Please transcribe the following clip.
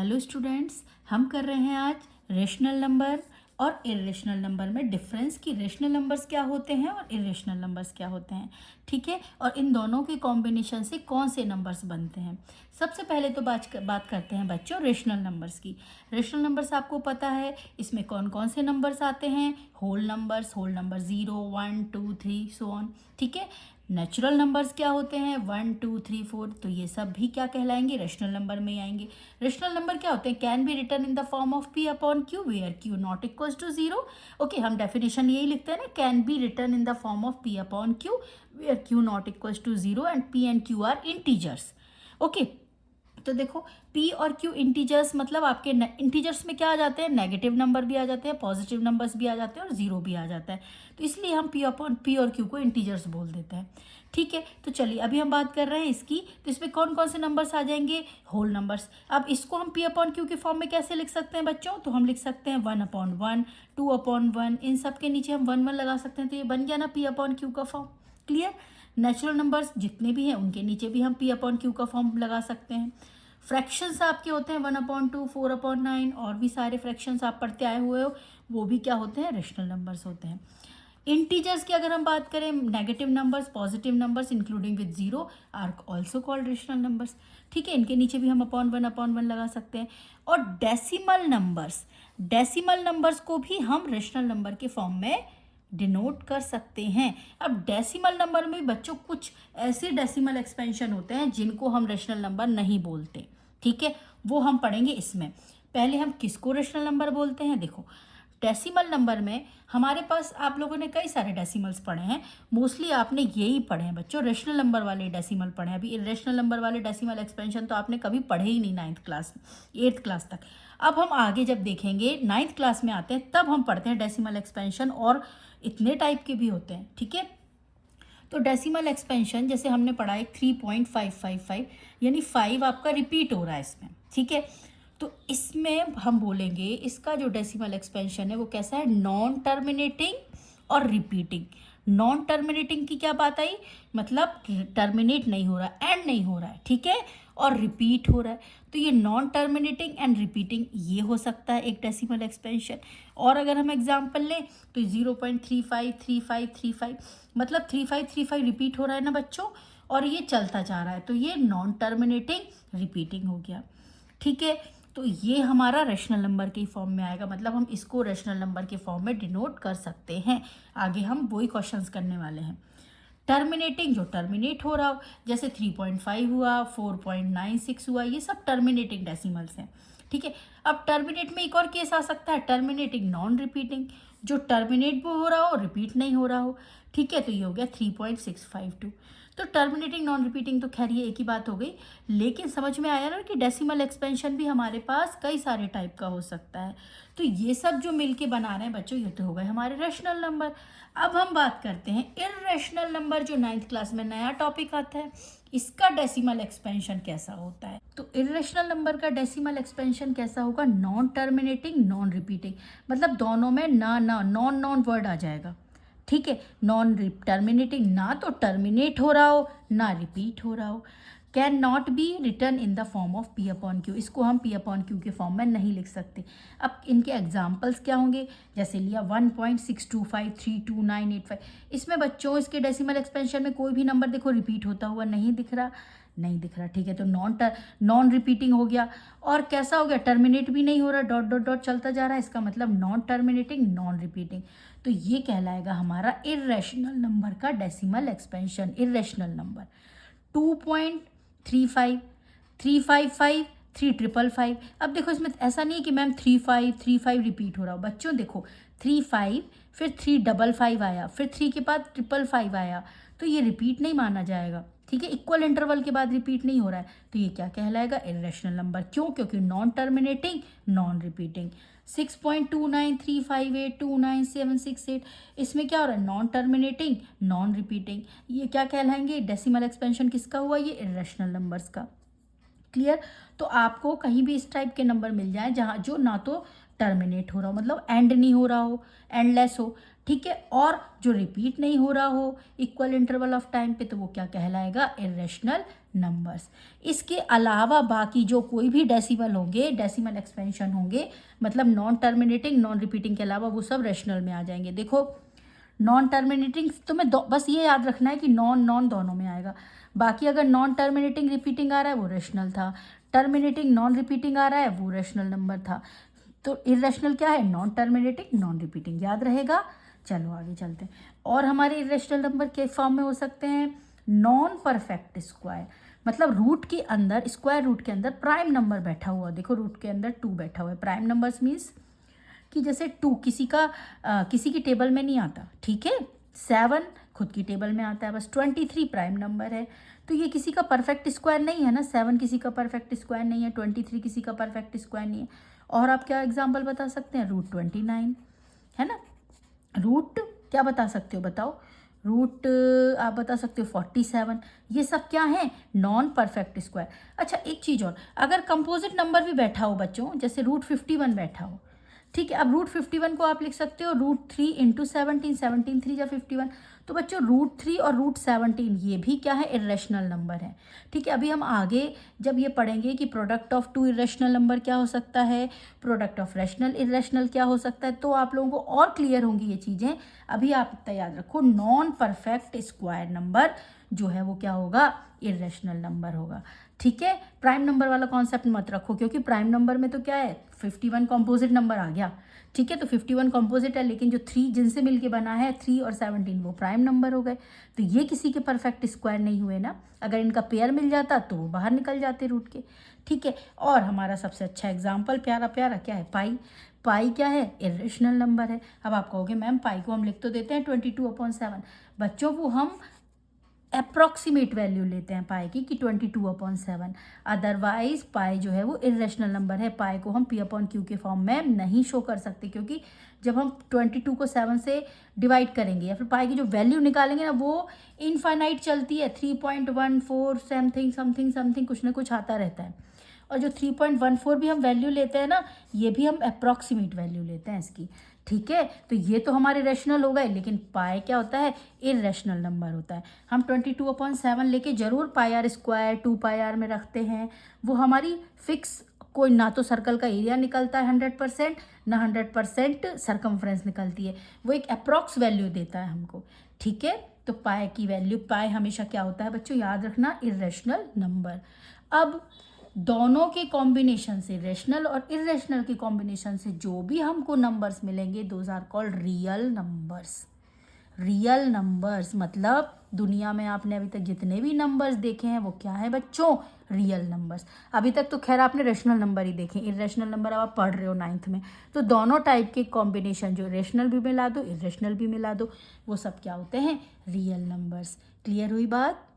Hello students, हम कर रहे हैं आज रेशनल नंबर और इरेशनल नंबर में डिफरेंस कि रेशनल नंबर्स क्या होते हैं और इरेशनल नंबर्स क्या होते हैं। ठीक है, और इन दोनों के कॉम्बिनेशन से कौन से नंबर्स बनते हैं। सबसे पहले तो बात करते हैं बच्चों रेशनल नंबर्स की। रेशनल नंबर्स आपको पता है इसमें कौन कौन से नंबर्स आते हैं। Whole number 0 1 2 3 so on. ठीक है, नेचुरल नंबर्स क्या होते हैं 1 2 3 4, तो ये सब भी क्या कहलाएंगे, रेशनल नंबर में ही आएंगे। रेशनल नंबर क्या होते हैं, can be written in the form of p upon q where q not equals to 0। Okay, हम डेफिनेशन यही लिखते हैं ना, can be written in the form of p upon q where q not equals to 0 and p and q are integers. Okay, तो देखो p और q integers मतलब आपके इंटीजर्स में क्या आ जाते हैं, नेगेटिव नंबर भी आ जाते हैं, पॉजिटिव नंबर्स भी आ जाते हैं और जीरो भी आ जाता है। तो इसलिए हम p और q को इंटीजर्स बोल देते हैं। ठीक है, तो चलिए अभी हम बात कर रहे हैं इसकी, तो इसमें कौन कौन से नंबर्स आ जाएंगे, होल नंबर्स। अब इसको हम p/q के फॉर्म में कैसे लिख सकते हैं बच्चों, तो हम लिख सकते हैं 1/1 2/1, इन सब के नीचे हम 1 1 लगा सकते हैं, तो ये बन गया ना p/q का फॉर्म। क्लियर। नेचुरल नंबर्स जितने भी हैं उनके नीचे भी हम p/q का फॉर्म लगा सकते हैं। फ्रैक्शंस आपके होते हैं 1/2 4/9 और भी सारे फ्रैक्शंस आप पढ़ते आए हुए हो, वो भी क्या होते हैं, रेशनल नंबर्स होते हैं। इंटीजर्स की अगर हम बात करें, negative numbers positive numbers including with zero are also called rational numbers. ठीक है, इनके नीचे भी हम अपॉन वन लगा सकते हैं। और डेसिमल नंबर्स को भी हम रेशनल नंबर के फॉर्म में डिनोट कर सकते हैं। अब डेसिमल नंबर में बच्चों कुछ ऐसे डेसिमल एक्सपेंशन होते हैं जिनको हम रेशनल नंबर नहीं बोलते। ठीक है, वो हम पढ़ेंगे इसमें। पहले हम किसको रेशनल नंबर बोलते हैं, देखो डेसिमल नंबर में हमारे पास आप लोगों ने कई सारे डेसिमल्स पढ़े हैं, मोस्टली आपने यही पढ़े हैं बच्चों, रेशनल नंबर वाले डेसिमल पढ़े हैं। अभी इरेशनल नंबर वाले डेसिमल एक्सपेंशन तो आपने कभी पढ़े ही नहीं 9th क्लास 8th क्लास तक। अब हम आगे जब देखेंगे 9th क्लास में आते हैं तब हम पढ़ते हैं डेसिमल एक्सपेंशन, और इतने टाइप के भी होते हैं। ठीक है, तो डेसिमल एक्सपेंशन जैसे हमने पढ़ा है 3.555, यानी 5 आपका रिपीट हो रहा है इसमें। ठीक है, तो इसमें हम बोलेंगे इसका जो डेसिमल एक्सपेंशन है वो कैसा है, नॉन टर्मिनेटिंग और रिपीटिंग। नॉन टर्मिनेटिंग की क्या बात आई, मतलब टर्मिनेट नहीं हो रहा, एंड नहीं हो रहा है। ठीक है, और रिपीट हो रहा है, तो ये नॉन टर्मिनेटिंग एंड रिपीटिंग ये हो सकता है एक डेसिमल एक्सपेंशन। और अगर हम एग्जांपल लें तो 0.353535, मतलब 3535 रिपीट हो रहा है ना बच्चों, और ये चलता जा रहा है, तो ये नॉन टर्मिनेटिंग रिपीटिंग हो गया। ठीक है, तो ये हमारा रेशनल नंबर के फॉर्म में आएगा, मतलब हम इसको रेशनल नंबर के फॉर्म में डिनोट कर सकते हैं। आगे हम वही क्वेश्चंस करने वाले हैं। टर्मिनेटिंग, जो टर्मिनेट हो रहा हो, जैसे 3.5 हुआ, 4.96 हुआ, ये सब टर्मिनेटिंग डेसिमल्स हैं। ठीक है, अब टर्मिनेट में एक और केस आ सकता है, टर्मिनेटिंग नॉन रिपीटिंग, जो टर्मिनेट भी हो रहा हो रिपीट नहीं हो रहा हो। ठीक है, तो ये हो गया 3.652। तो टर्मिनेटिंग नॉन रिपीटिंग तो खैर ये एक ही बात हो गई, लेकिन समझ में आया ना कि डेसिमल एक्सपेंशन भी हमारे पास कई सारे टाइप का हो सकता है। तो ये सब जो मिलके बना रहे हैं बच्चों, ये तो हो गए हमारे रेशनल नंबर। अब हम बात करते हैं इर्रेशनल नंबर, जो 9th क्लास में नया टॉपिक आता है, इसका डेसिमल एक्सपेंशन कैसा होता है। तो इर्रेशनल नंबर का डेसिमल एक्सपेंशन कैसा होगा, नॉन टर्मिनेटिंग नॉन रिपीटिंग, मतलब दोनों में ना नॉन नॉन वर्ड आ जाएगा। ठीक है, नॉन टर्मिनेटिंग, ना तो टर्मिनेट हो रहा हो ना रिपीट हो रहा हो। Can not be written in the form of p/q, इसको हम p/q के फॉर्म में नहीं लिख सकते। अब इनके एग्जाम्पल्स क्या होंगे, जैसे लिया 1.625329885, इसमें बच्चों इसके डेसिमल एक्सपेंशन में कोई भी नंबर देखो रिपीट होता हुआ नहीं दिख रहा। ठीक है, तो नॉन रिपीटिंग हो गया। और कैसा हो गया, टर्मिनेट भी नहीं हो रहा, डॉट डॉट डॉट चलता जा रहा है, इसका मतलब नॉन टर्मिनेटिंग नॉन रिपीटिंग। तो ये कहलाएगा हमारा इर्रेशनल नंबर का डेसिमल एक्सपेंशन। Irrational number 2.35 355 355। अब देखो इसमें ऐसा नहीं है कि मैम 3535 रिपीट हो रहा हो, बच्चों देखो 35 फिर 355 आया, फिर 3 के बाद 555 आया, तो ये रिपीट नहीं माना जाएगा। ठीक है, इक्वल इंटरवल के बाद रिपीट नहीं हो रहा है, तो ये क्या कहलाएगा, इर्रेशनल नंबर। क्यों, क्योंकि नॉन टर्मिनेटिंग नॉन रिपीटिंग। 6.2935829768, इसमें क्या हो रहा है, नॉन टर्मिनेटिंग नॉन रिपीटिंग, ये क्या कहलाएंगे, डेसिमल एक्सपेंशन किसका हुआ, ये इर्रेशनल नंबर्स का। क्लियर। तो आपको कहीं भी इस टाइप के नंबर मिल जाए जहाँ जो ना तो टर्मिनेट हो रहा हो, मतलब एंड नहीं हो रहा हो, एंडलेस हो, ठीक है, और जो रिपीट नहीं हो रहा हो इक्वल इंटरवल ऑफ टाइम पे, तो वो क्या कहलाएगा, इरेशनल नंबर्स। इसके अलावा बाकी जो कोई भी डेसिमल होंगे, डेसिमल एक्सपेंशन होंगे, मतलब नॉन टर्मिनेटिंग नॉन रिपीटिंग के अलावा, वो सब रेशनल में आ जाएंगे। देखो नॉन टर्मिनेटिंग तो मैं बस ये याद रखना है कि नॉन नॉन दोनों में आएगा। बाकी अगर नॉन टर्मिनेटिंग रिपीटिंग आ रहा है वो रेशनल था, टर्मिनेटिंग नॉन रिपीटिंग आ रहा है वो रेशनल नंबर था। तो इरेशनल क्या है, नॉन टर्मिनेटिंग नॉन रिपीटिंग, याद रहेगा। चलो आगे चलते हैं। और हमारे इरेशनल नंबर के फॉर्म में हो सकते हैं नॉन परफेक्ट स्क्वायर, मतलब रूट के अंदर, स्क्वायर रूट के अंदर प्राइम नंबर बैठा हुआ। देखो रूट के अंदर 2 बैठा हुआ है। प्राइम नंबर्स मीन्स कि जैसे 2 किसी की टेबल में नहीं आता, ठीक है, 7 खुद की टेबल में आता है, बस 23 प्राइम नंबर है। तो ये किसी का परफेक्ट स्क्वायर नहीं है ना, 7 किसी का परफेक्ट स्क्वायर नहीं है, 23 किसी का परफेक्ट स्क्वायर नहीं है। और आप क्या एग्जाम्पल बता सकते हैं, रूट 29 है ना। रूट क्या बता सकते हो, बताओ। रूट आप बता सकते हो 47। ये सब क्या है, नॉन परफेक्ट स्क्वायर। अच्छा एक चीज़ और, अगर कंपोजिट नंबर भी बैठा हो बच्चों, जैसे रूट 51 बैठा हो, ठीक है, अब रूट 51 को आप लिख सकते हो रूट 3 इंटू 17, 17 3 या 51। तो बच्चों रूट 3 और रूट 17 ये भी क्या है, इरेशनल नंबर है। ठीक है, अभी हम आगे जब ये पढ़ेंगे कि प्रोडक्ट ऑफ 2 इरेशनल नंबर क्या हो सकता है, प्रोडक्ट ऑफ रेशनल इरेशनल क्या हो सकता है, तो आप लोगों को और क्लियर होंगी ये चीज़ें। अभी आप याद रखो, नॉन परफेक्ट स्क्वायर नंबर जो है वो क्या होगा, इरेशनल नंबर होगा। ठीक है, प्राइम नंबर वाला कॉन्सेप्ट मत रखो, क्योंकि प्राइम नंबर में तो क्या है, 51 कॉम्पोजिट नंबर आ गया। ठीक है, तो 51 कॉम्पोजिट है, लेकिन जो 3 जिनसे मिलके बना है 3 और 17 वो प्राइम नंबर हो गए। तो ये किसी के परफेक्ट स्क्वायर नहीं हुए ना, अगर इनका पेयर मिल जाता तो वो बाहर निकल जाते रूट के। ठीक है, और हमारा सबसे अच्छा एग्जाम्पल प्यारा प्यारा क्या है, पाई। पाई क्या है, इरेशनल नंबर है। अब आप कहोगे मैम पाई को हम लिख तो देते हैं 22/7, बच्चों वो हम अप्रॉक्सीमेट वैल्यू लेते हैं पाई की कि 22/7, अदरवाइज पाई जो है वो इरेशनल नंबर है। पाई को हम p/q के फॉर्म में नहीं शो कर सकते, क्योंकि जब हम 22 को 7 से डिवाइड करेंगे या फिर पाई की जो वैल्यू निकालेंगे ना, वो इनफाइनाइट चलती है, 3.14 समथिंग समथिंग समथिंग कुछ ना कुछ आता रहता है। और जो 3.14 भी हम वैल्यू लेते हैं ना, ये भी हम अप्रॉक्सीमेट वैल्यू लेते हैं इसकी। ठीक है, तो ये तो हमारे रेशनल हो गए, लेकिन पाई क्या होता है, इरेशनल नंबर होता है। हम 22/7 लेके जरूर पाई आर स्क्वायर 2 पाई आर में रखते हैं, वो हमारी फिक्स, कोई ना तो सर्कल का एरिया निकलता है 100%, ना 100% सर्कमफ्रेंस निकलती है, वो एक अप्रॉक्स वैल्यू देता है हमको। ठीक है, तो पाई की वैल्यू, पाई हमेशा क्या होता है बच्चों, याद रखना, इरेशनल नंबर। अब दोनों के कॉम्बिनेशन से, रेशनल और इरेशनल के कॉम्बिनेशन से जो भी हमको नंबर्स मिलेंगे, those are called real numbers. Real numbers मतलब दुनिया में आपने अभी तक जितने भी नंबर्स देखे हैं वो क्या है बच्चों, रियल नंबर्स। अभी तक तो खैर आपने रेशनल नंबर ही देखे, इरेशनल नंबर अब आप पढ़ रहे हो 9th में, तो दोनों टाइप के कॉम्बिनेशन, जो रेशनल भी मिला दो इरेशनल भी मिला दो, वो सब क्या होते हैं, रियल नंबर्स। क्लियर हुई बात।